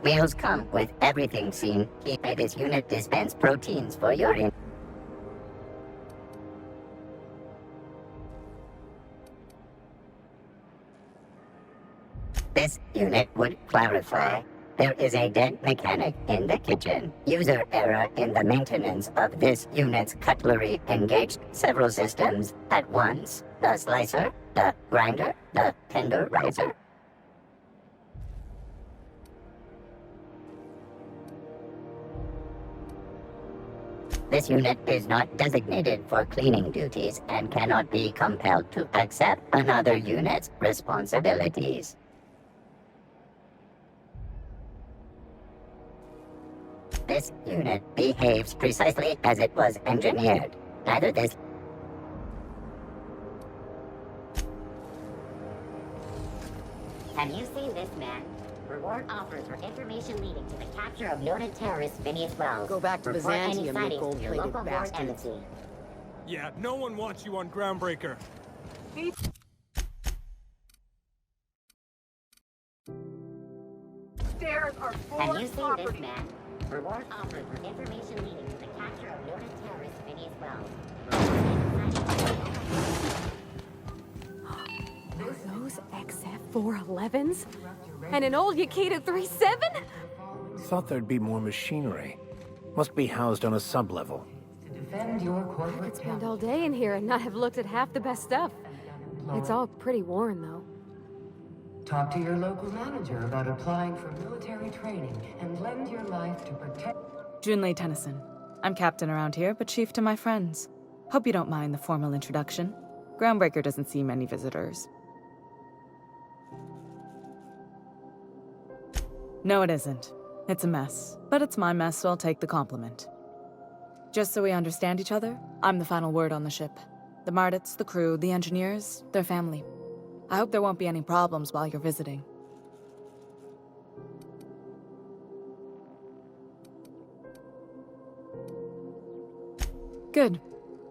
Meals come with everything seen. Keep this unit dispense proteins for your This unit would clarify. There is a dead mechanic in the kitchen. User error in the maintenance of this unit's cutlery engaged several systems at once. The slicer, the grinder, the tenderizer. This unit is not designated for cleaning duties and cannot be compelled to accept another unit's responsibilities. This unit behaves precisely as it was engineered. Neither this... Have you seen this man? Reward offers for information leading to the capture of noted terrorist Phineas Wells. Go back to Report any Byzantium, you sightings to your gold-plated local board bastards. embassy. Yeah, no one wants you on Groundbreaker. Stairs are full Have of you seen property. this man? Reward offered for information leading to the capture of noted terrorist Phineas Wells. Those XF411s? And an old Yakita 37? Thought there'd be more machinery. Must be housed on a sub-level. Defend your corporate Could spend all day in here and not have looked at half the best stuff. It's all pretty worn, though. Talk to your local manager about applying for military training and lend your life to protect. Junlei Tennyson. I'm captain around here, but chief to my friends. Hope you don't mind the formal introduction. Groundbreaker doesn't see many visitors. No, it isn't. It's a mess. But it's my mess, so I'll take the compliment. Just so we understand each other, I'm the final word on the ship. The Mardits, the crew, the engineers, their family. I hope there won't be any problems while you're visiting. Good.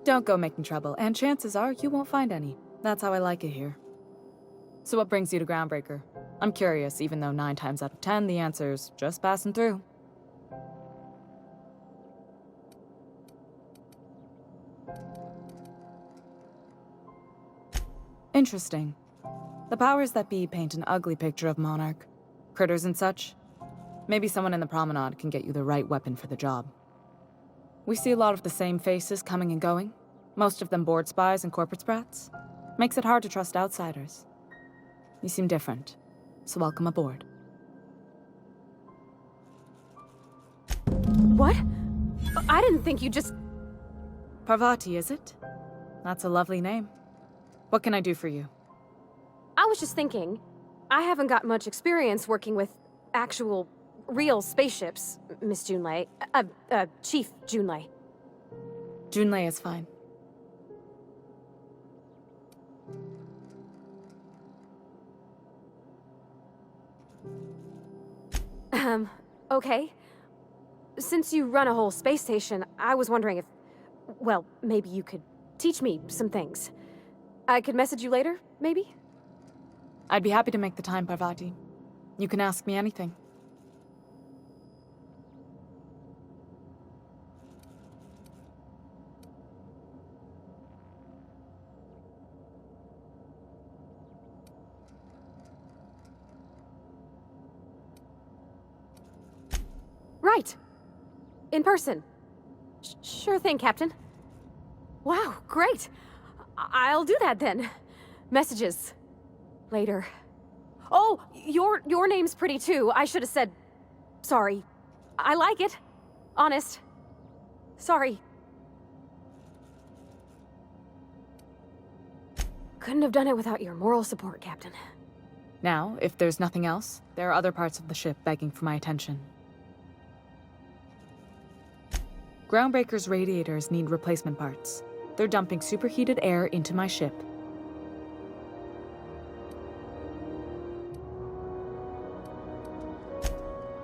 Don't go making trouble, and chances are you won't find any. That's how I like it here. So what brings you to Groundbreaker? I'm curious, even though 9 times out of 10 the answer's just passing through. Interesting. The powers that be paint an ugly picture of Monarch. Critters and such. Maybe someone in the promenade can get you the right weapon for the job. We see a lot of the same faces coming and going. Most of them board spies and corporate sprats. Makes it hard to trust outsiders. You seem different, so welcome aboard. What? I didn't think you just... Parvati, is it? That's a lovely name. What can I do for you? I was just thinking, I haven't got much experience working with actual, real spaceships, Miss Junlei. Chief Junlei. Junlei is fine. Okay. Since you run a whole space station, I was wondering if... Well, maybe you could teach me some things. I could message you later, maybe? I'd be happy to make the time, Parvati. You can ask me anything. Right. In person. Sure thing, Captain. Wow, great. I'll do that then. Messages. Later. Oh, your name's pretty too. I should have said... Sorry. I like it. Honest. Sorry. Couldn't have done it without your moral support, Captain. Now, if there's nothing else, there are other parts of the ship begging for my attention. Groundbreaker's radiators need replacement parts. They're dumping superheated air into my ship.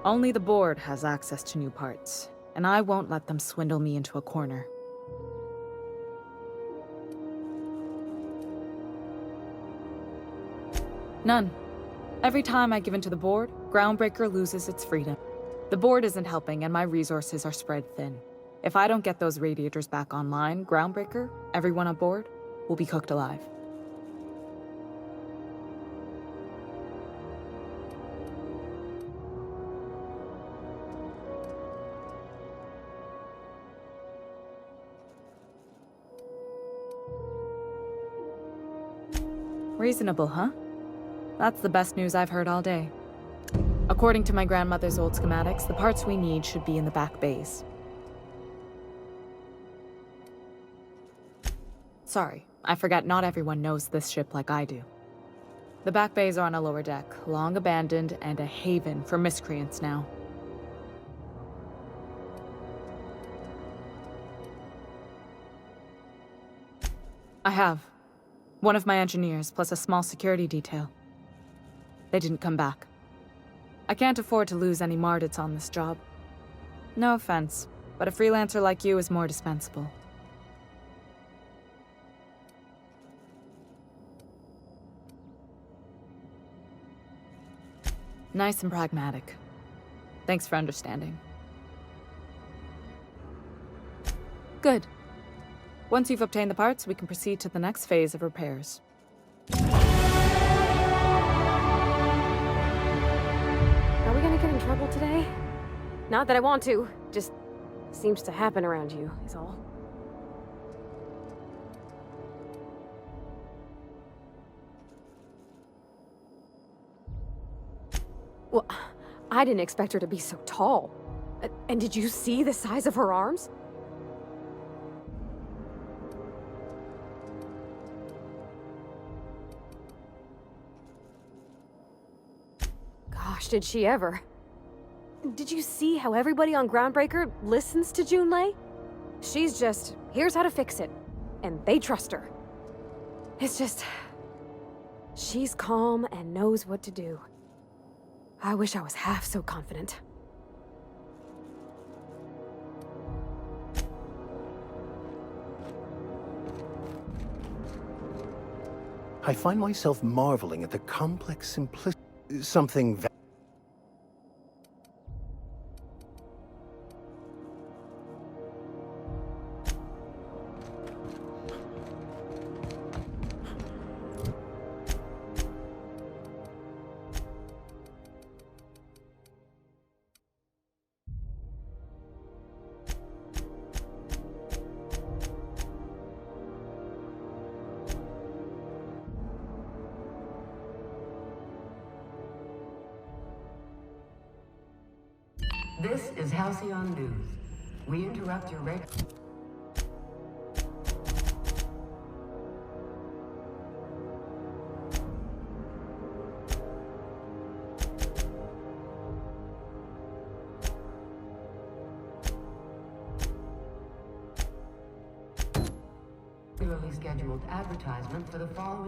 Only the board has access to new parts, and I won't let them swindle me into a corner. None. Every time I give in to the board, Groundbreaker loses its freedom. The board isn't helping, and my resources are spread thin. If I don't get those radiators back online, Groundbreaker, everyone on board, will be cooked alive. Reasonable, huh? That's the best news I've heard all day. According to my grandmother's old schematics, the parts we need should be in the back bays. Sorry, I forgot not everyone knows this ship like I do. The back bays are on a lower deck, long abandoned and a haven for miscreants now. I have. One of my engineers, plus a small security detail. They didn't come back. I can't afford to lose any Mardits on this job. No offense, but a freelancer like you is more dispensable. Nice and pragmatic. Thanks for understanding. Good. Once you've obtained the parts, we can proceed to the next phase of repairs. Are we gonna get in trouble today? Not that I want to, just seems to happen around you, is all. Well, I didn't expect her to be so tall. And did you see the size of her arms? Gosh, did she ever. Did you see how everybody on Groundbreaker listens to Junlei? She's just, here's how to fix it. And they trust her. It's just... she's calm and knows what to do. I wish I was half so confident. I find myself marveling at the complex simplicity. Something This is Halcyon News. We interrupt your regularly scheduled advertisement for the following.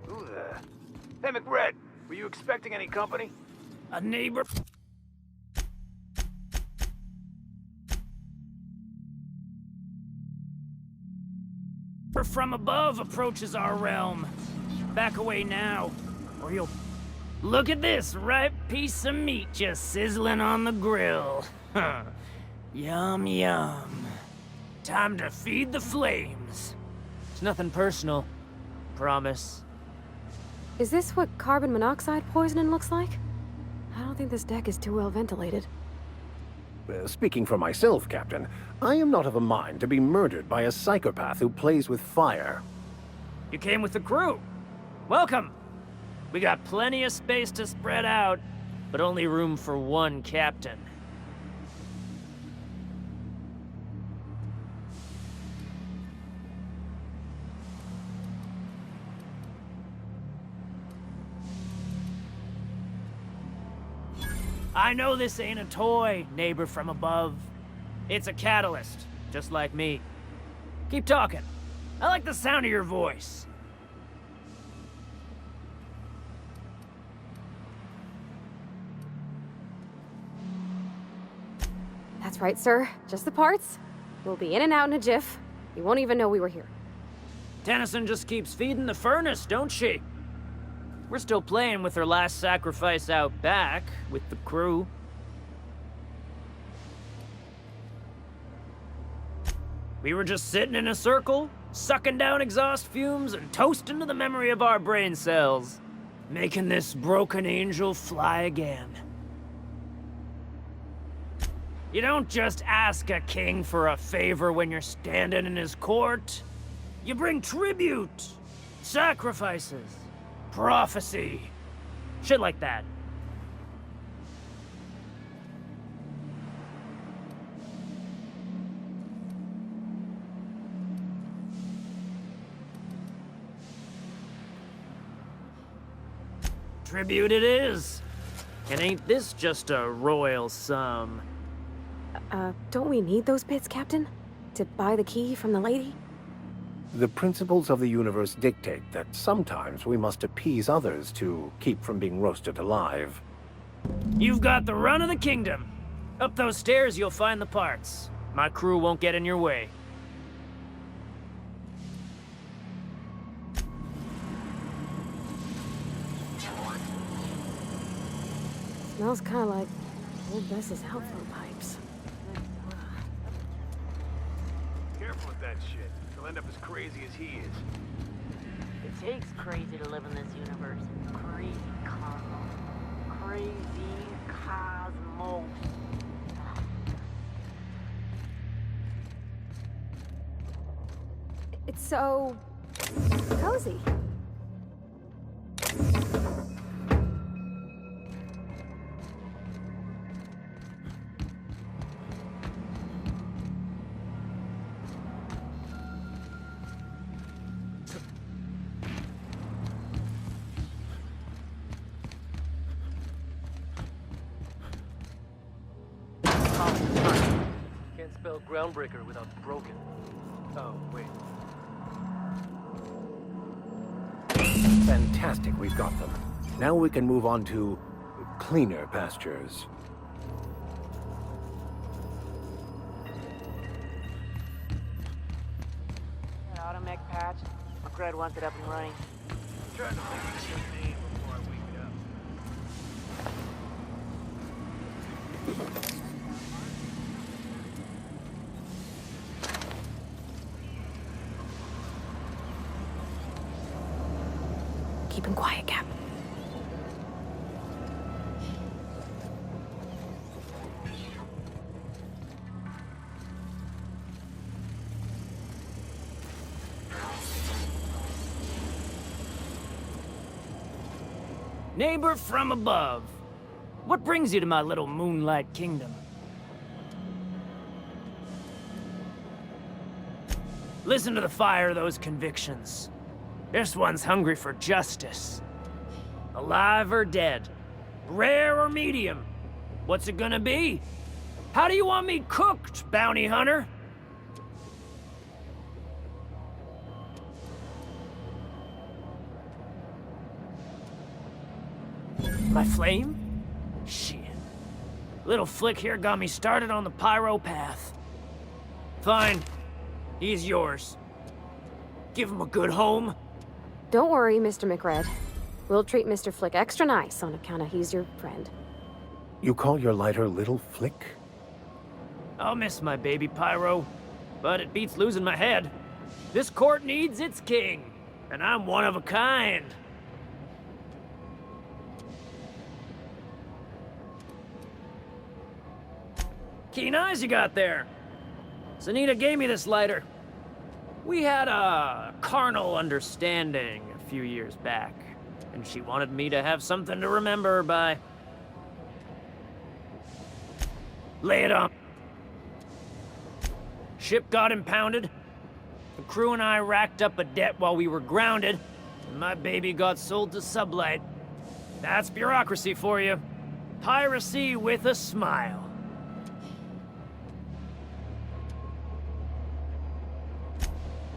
Who the... Hey, McRed, were you expecting any company? A neighbor... from above approaches our realm. Back away now, or you'll... Look at this ripe piece of meat just sizzling on the grill. Yum, yum. Time to feed the flames. It's nothing personal. Promise. Is this what carbon monoxide poisoning looks like? I don't think this deck is too well ventilated. Speaking for myself, Captain, I am not of a mind to be murdered by a psychopath who plays with fire. You came with the crew. Welcome. We got plenty of space to spread out, But only room for one captain. I know this ain't a toy, neighbor from above. It's a catalyst, just like me. Keep talking. I like the sound of your voice. That's right, sir. Just the parts. We'll be in and out in a jiff. You won't even know we were here. Tennyson just keeps feeding the furnace, don't she? We're still playing with her last sacrifice out back, with the crew. We were just sitting in a circle, sucking down exhaust fumes and toasting to the memory of our brain cells, making this broken angel fly again. You don't just ask a king for a favor when you're standing in his court. You bring tribute, sacrifices, prophecy, shit like that. Tribute it is. And ain't this just a royal sum? Don't we need those bits, Captain? To buy the key from the lady? The principles of the universe dictate that sometimes we must appease others to keep from being roasted alive. You've got the run of the kingdom. Up those stairs, you'll find the parts. My crew won't get in your way. Smells kind of like old Bess's outflow pipes. Careful with that shit. You'll end up as crazy as he is. It takes crazy to live in this universe. Crazy cosmos. Crazy cosmos. It's so cozy. Can't spell groundbreaker without broken. Oh, wait. Fantastic, we've got them. Now we can move on to cleaner pastures. Automech patch. Fred wants it up and running. I'm trying to think of his name before I wake it up. Keep him quiet, Cap. Neighbor from above. What brings you to my little moonlight kingdom? Listen to the fire of those convictions. This one's hungry for justice. Alive or dead? Rare or medium? What's it gonna be? How do you want me cooked, bounty hunter? My flame? Shit. Little Flick here got me started on the pyro path. Fine. He's yours. Give him a good home. Don't worry, Mr. McRed. We'll treat Mr. Flick extra nice on account of he's your friend. You call your lighter Little Flick? I'll miss my baby pyro, but it beats losing my head. This court needs its king, and I'm one of a kind. Keen eyes you got there. Sanita gave me this lighter. We had a carnal understanding a few years back, and she wanted me to have something to remember her by. Lay it on. Ship got impounded. The crew and I racked up a debt while we were grounded, and my baby got sold to Sublight. That's bureaucracy for you. Piracy with a smile.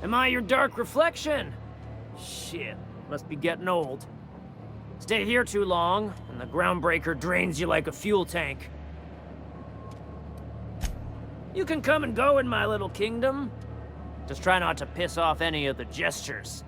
Am I your dark reflection? Shit, must be getting old. Stay here too long, and the groundbreaker drains you like a fuel tank. You can come and go in my little kingdom. Just try not to piss off any of the gestures.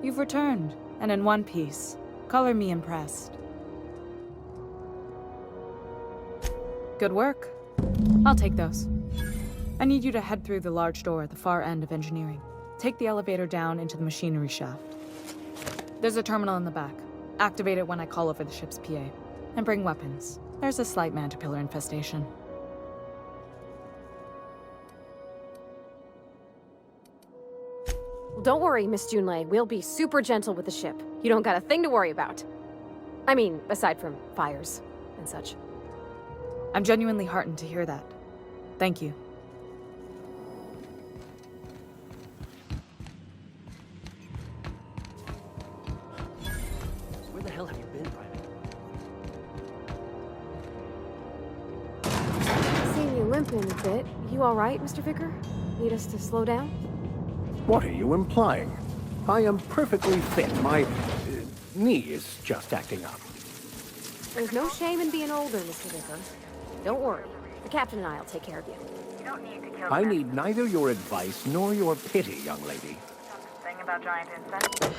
You've returned, and in one piece. Color me impressed. Good work. I'll take those. I need you to head through the large door at the far end of engineering. Take the elevator down into the machinery shaft. There's a terminal in the back. Activate it when I call over the ship's PA. And bring weapons. There's a slight man-to-pillar infestation. Don't worry, Miss Junlei. We'll be super gentle with the ship. You don't got a thing to worry about. I mean, aside from fires and such. I'm genuinely heartened to hear that. Thank you. Where the hell have you been, Private? Seeing you limping a bit. You all right, Mr. Vicker? Need us to slow down? What are you implying? I am perfectly fit. My knee is just acting up. There's no shame in being older, Mr. Vicker. Don't worry. The captain and I'll take care of you. You don't need to kill I them. need neither your advice nor your pity, young lady. Thing about giant insects.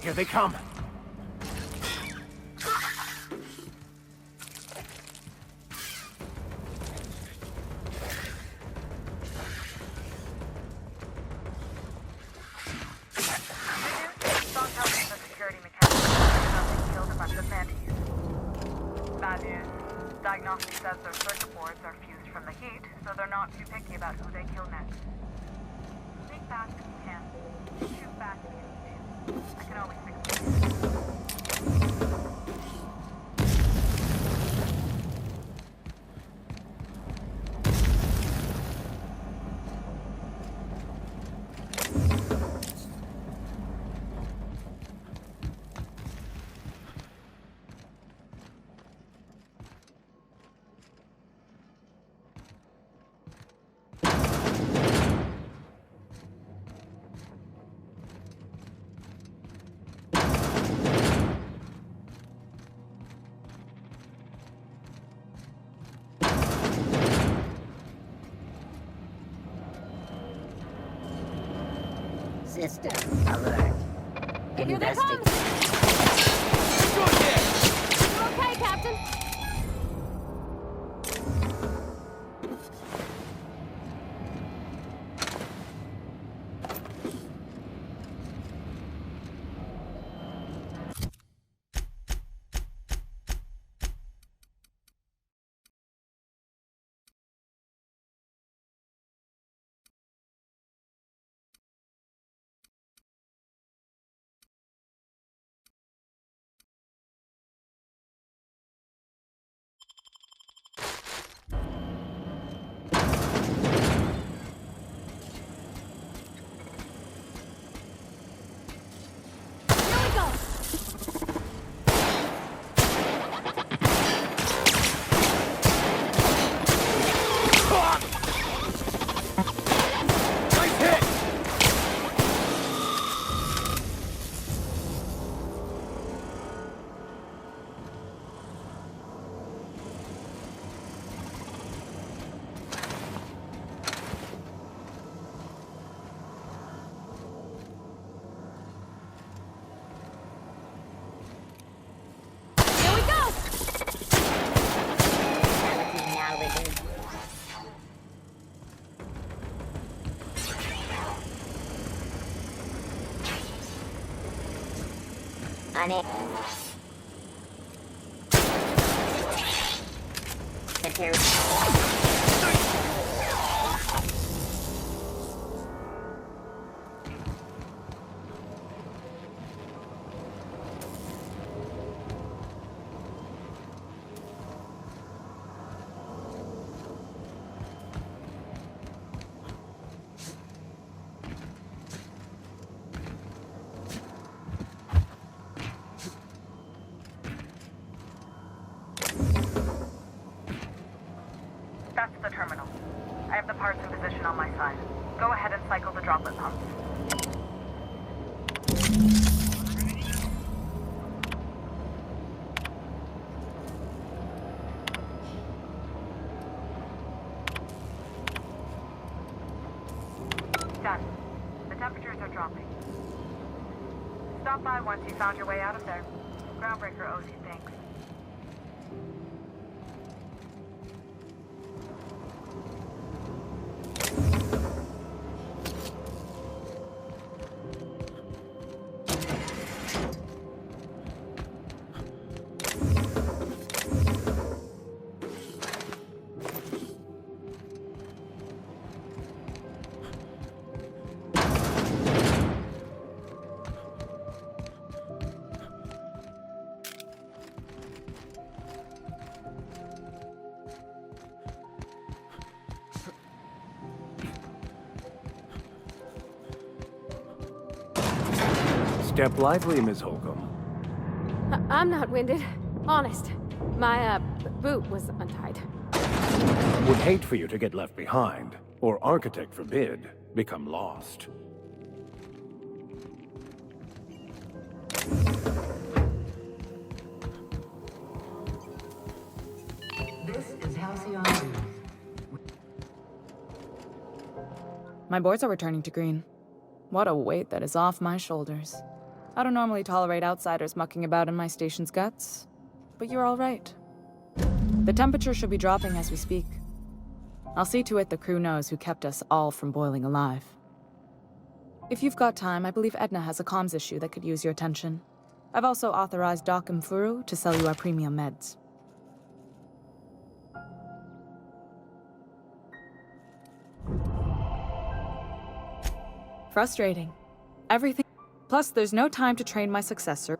Here they come. Bad news. Diagnostic says their circuit boards are fused from the heat, so they're not too picky about who they kill next. Sneak fast if you can. Shoot fast if you need to. I can always fix it. System alert. Here they come! You're okay, Captain? On it. That's the terminal. I have the parts in position on my side. Go ahead and cycle the droplet pumps. Done. The temperatures are dropping. Stop by once you found your way out of there. Groundbreaker owes you thanks. Step lively, Miss Holcomb. I'm not winded. Honest. My, boot was untied. Would hate for you to get left behind, or architect forbid, become lost. This is Halcyon. My boards are returning to green. What a weight that is off my shoulders. I don't normally tolerate outsiders mucking about in my station's guts, but you're all right. The temperature should be dropping as we speak. I'll see to it the crew knows who kept us all from boiling alive. If you've got time, I believe Edna has a comms issue that could use your attention. I've also authorized Doc and Furu to sell you our premium meds. Frustrating. Everything. Plus, there's no time to train my successor.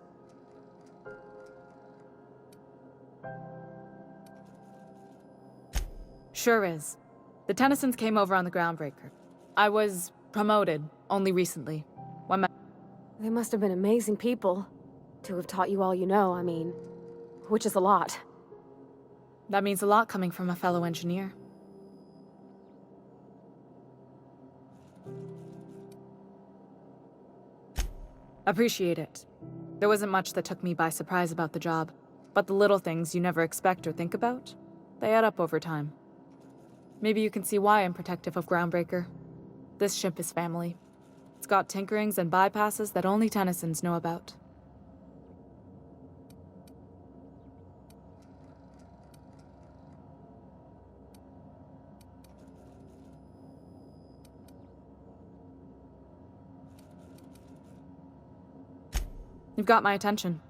Sure is. The Tennysons came over on the Groundbreaker. I was promoted only recently. When They must have been amazing people to have taught you all you know, I mean, which is a lot. That means a lot coming from a fellow engineer. Appreciate it. There wasn't much that took me by surprise about the job, but the little things you never expect or think about, they add up over time. Maybe you can see why I'm protective of Groundbreaker. This ship is family. It's got tinkerings and bypasses that only Tennysons know about. You've got my attention.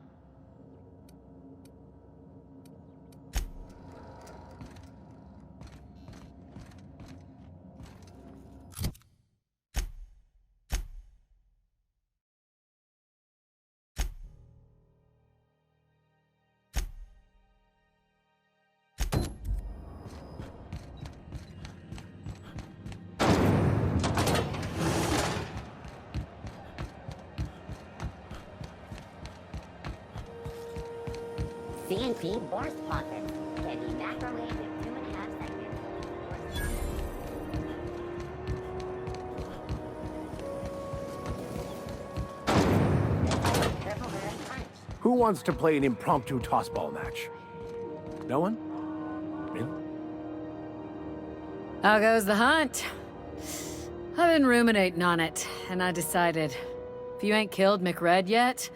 CNC Boris pockets can be microwaved in 2.5 seconds. Who wants to play an impromptu tossball match? No one? Really? How goes the hunt? I've been ruminating on it, and I decided, if you ain't killed McRed yet,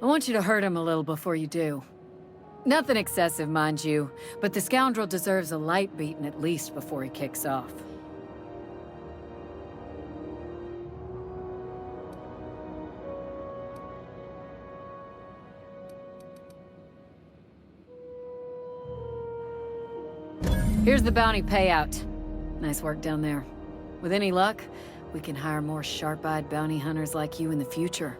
I want you to hurt him a little before you do. Nothing excessive, mind you, but the scoundrel deserves a light beating at least before he kicks off. Here's the bounty payout. Nice work down there. With any luck, we can hire more sharp-eyed bounty hunters like you in the future.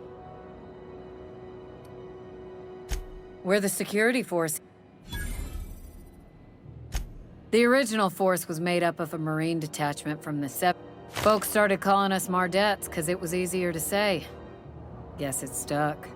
We're the security force. The original force was made up of a Marine detachment from the Folks started calling us Mardettes because it was easier to say. Guess it stuck.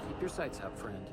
Keep your sights up, friend.